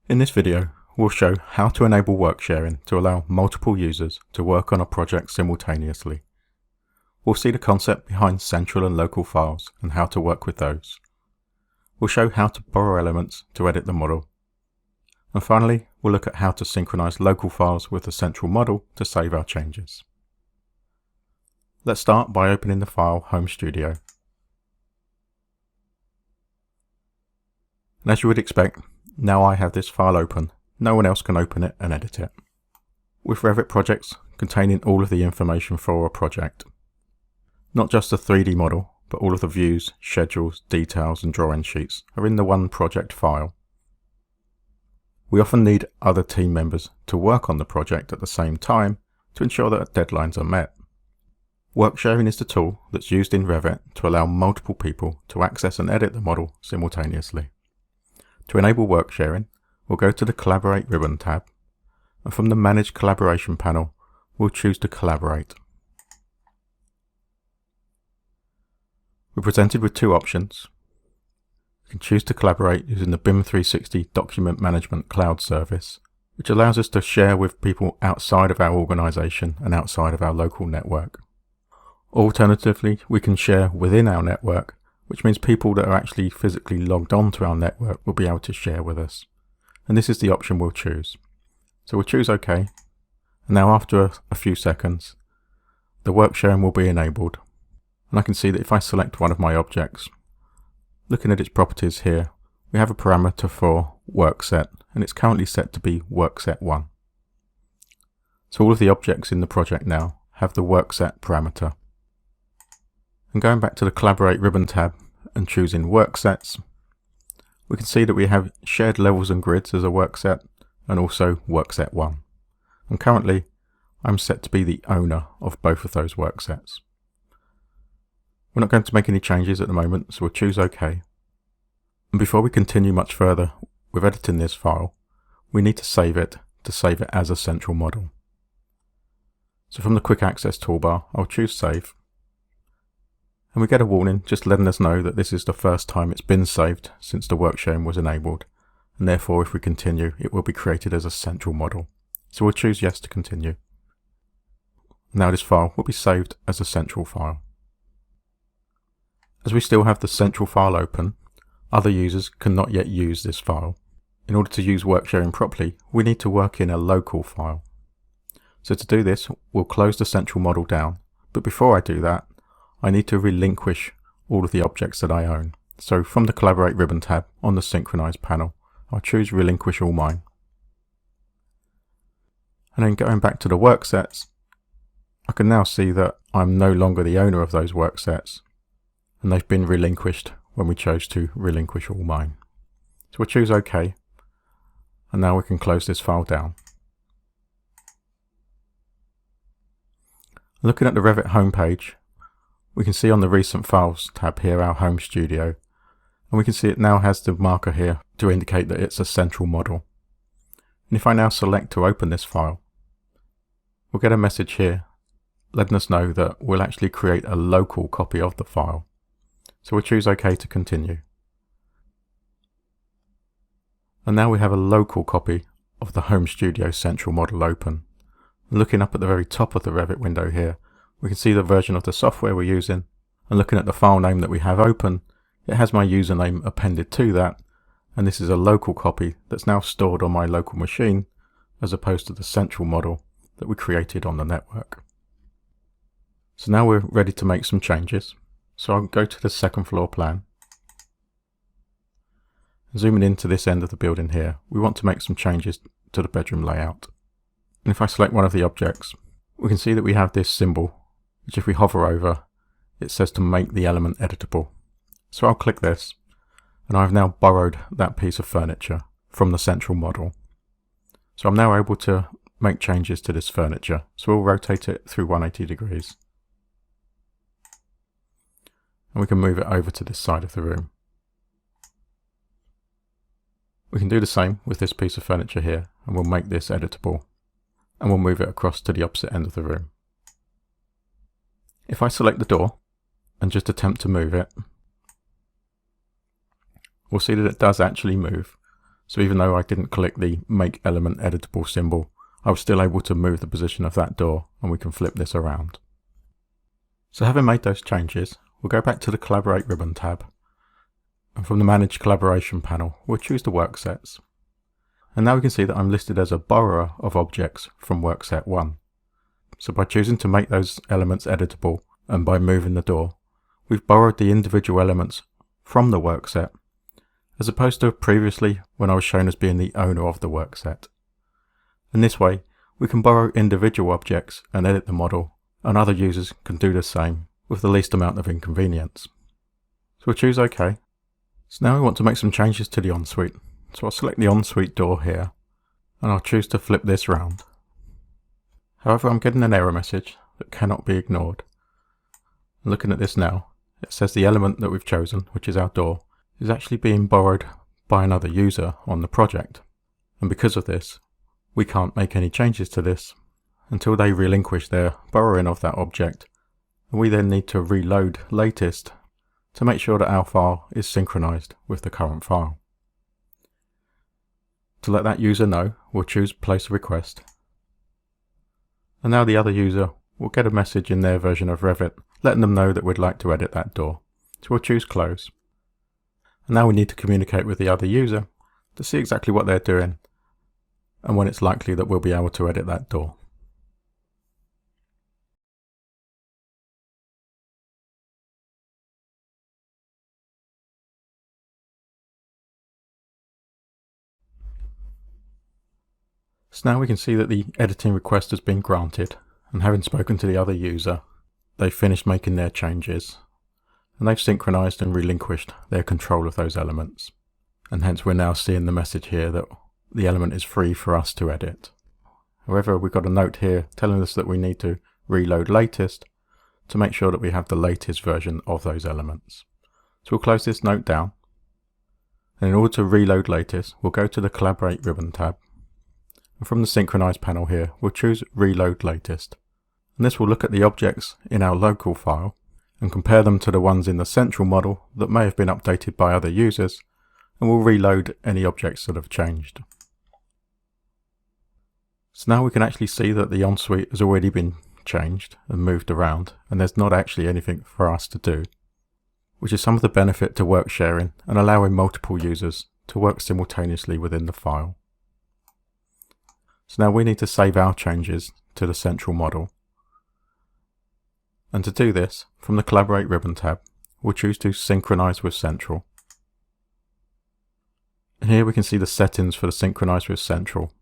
In this video, we'll show how to enable work sharing to allow multiple users to work on a project simultaneously. We'll see the concept behind central and local files and how to work with those. We'll show how to borrow elements to edit the model. And finally, we'll look at how to synchronize local files with the central model to save our changes. Let's start by opening the file Home Studio. And as you would expect, now I have this file open, no one else can open it and edit it. With Revit projects containing all of the information for a project, not just the 3D model, but all of the views, schedules, details and drawing sheets are in the one project file. We often need other team members to work on the project at the same time to ensure that deadlines are met. Worksharing is the tool that's used in Revit to allow multiple people to access and edit the model simultaneously. To enable work sharing, we'll go to the Collaborate ribbon tab, and from the Manage Collaboration panel, we'll choose to collaborate. We're presented with two options. We can choose to collaborate using the BIM 360 Document Management Cloud service, which allows us to share with people outside of our organisation and outside of our local network. Alternatively, we can share within our network, which means people that are actually physically logged on to our network will be able to share with us. And this is the option we'll choose. So we'll choose OK. And now after a few seconds, the work sharing will be enabled. And I can see that if I select one of my objects, looking at its properties here, we have a parameter for work set, and it's currently set to be work set 1. So all of the objects in the project now have the work set parameter. And going back to the Collaborate ribbon tab and choosing work sets, we can see that we have shared levels and grids as a work set and also work set 1. And currently I'm set to be the owner of both of those work sets. We're not going to make any changes at the moment, so we'll choose OK. And before we continue much further with editing this file, we need to save it as a central model. So from the Quick Access toolbar, I'll choose Save. And we get a warning just letting us know that this is the first time it's been saved since the work sharing was enabled, and therefore if we continue it will be created as a central model. So we'll choose Yes to continue. Now this file will be saved as a central file. As we still have the central file open, other users cannot yet use this file. In order to use work sharing properly, we need to work in a local file. So to do this, we'll close the central model down, but before I do that, I need to relinquish all of the objects that I own. So from the Collaborate ribbon tab on the Synchronize panel, I'll choose Relinquish All Mine. And then going back to the work sets, I can now see that I'm no longer the owner of those work sets, and they've been relinquished when we chose to relinquish all mine. So we'll choose OK, and now we can close this file down. Looking at the Revit homepage, we can see on the Recent Files tab here our Home Studio, and we can see it now has the marker here to indicate that it's a central model. And if I now select to open this file, we'll get a message here letting us know that we'll actually create a local copy of the file. So we'll choose OK to continue. And now we have a local copy of the Home Studio central model open. And looking up at the very top of the Revit window here, we can see the version of the software we're using, and looking at the file name that we have open, it has my username appended to that, and this is a local copy that's now stored on my local machine as opposed to the central model that we created on the network. So now we're ready to make some changes. So I'll go to the second floor plan. Zooming into this end of the building here, we want to make some changes to the bedroom layout. And if I select one of the objects, we can see that we have this symbol, which if we hover over, it says to make the element editable. So I'll click this, and I've now borrowed that piece of furniture from the central model. So I'm now able to make changes to this furniture. So we'll rotate it through 180 degrees. And we can move it over to this side of the room. We can do the same with this piece of furniture here, and we'll make this editable, and we'll move it across to the opposite end of the room. If I select the door and just attempt to move it, we'll see that it does actually move. So even though I didn't click the Make Element Editable symbol, I was still able to move the position of that door, and we can flip this around. So having made those changes, we'll go back to the Collaborate ribbon tab, and from the Manage Collaboration panel, we'll choose the work sets. And now we can see that I'm listed as a borrower of objects from workset 1. So by choosing to make those elements editable, and by moving the door, we've borrowed the individual elements from the workset, as opposed to previously when I was shown as being the owner of the workset. And this way, we can borrow individual objects and edit the model, and other users can do the same with the least amount of inconvenience. So we'll choose OK. So now we want to make some changes to the ensuite. So I'll select the ensuite door here, and I'll choose to flip this round. However, I'm getting an error message that cannot be ignored. Looking at this now, it says the element that we've chosen, which is our door, is actually being borrowed by another user on the project. And because of this, we can't make any changes to this until they relinquish their borrowing of that object. And we then need to reload latest to make sure that our file is synchronized with the current file. To let that user know, we'll choose Place a Request. And now the other user will get a message in their version of Revit letting them know that we'd like to edit that door. So we'll choose Close. And now we need to communicate with the other user to see exactly what they're doing and when it's likely that we'll be able to edit that door. So now we can see that the editing request has been granted, and having spoken to the other user, they've finished making their changes, and they've synchronized and relinquished their control of those elements. And hence we're now seeing the message here that the element is free for us to edit. However, we've got a note here telling us that we need to reload latest to make sure that we have the latest version of those elements. So we'll close this note down, and in order to reload latest, we'll go to the Collaborate ribbon tab, and from the Synchronize panel here, we'll choose Reload Latest. And this will look at the objects in our local file and compare them to the ones in the central model that may have been updated by other users, and we'll reload any objects that have changed. So now we can actually see that the ensuite has already been changed and moved around, and there's not actually anything for us to do, which is some of the benefit to work sharing and allowing multiple users to work simultaneously within the file. So now we need to save our changes to the central model. And to do this, from the Collaborate ribbon tab, we'll choose to Synchronize with Central. And here we can see the settings for the Synchronize with Central,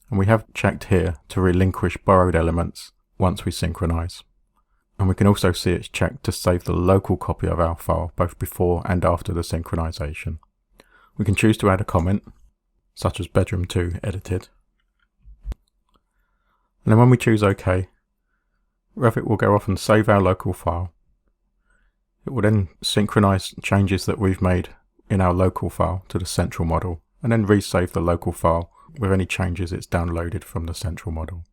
and we have checked here to relinquish borrowed elements once we synchronize. And we can also see it's checked to save the local copy of our file both before and after the synchronization. We can choose to add a comment, such as Bedroom 2 edited. And then when we choose OK, Revit will go off and save our local file. It will then synchronize changes that we've made in our local file to the central model, and then resave the local file with any changes it's downloaded from the central model.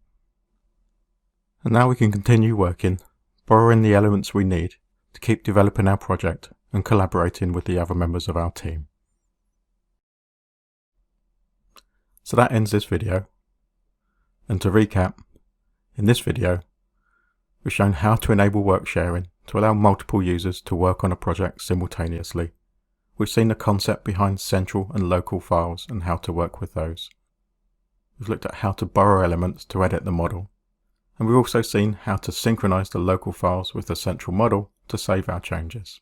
And now we can continue working, borrowing the elements we need to keep developing our project and collaborating with the other members of our team. So that ends this video. And to recap, in this video, we've shown how to enable work sharing to allow multiple users to work on a project simultaneously. We've seen the concept behind central and local files and how to work with those. We've looked at how to borrow elements to edit the model. And we've also seen how to synchronize the local files with the central model to save our changes.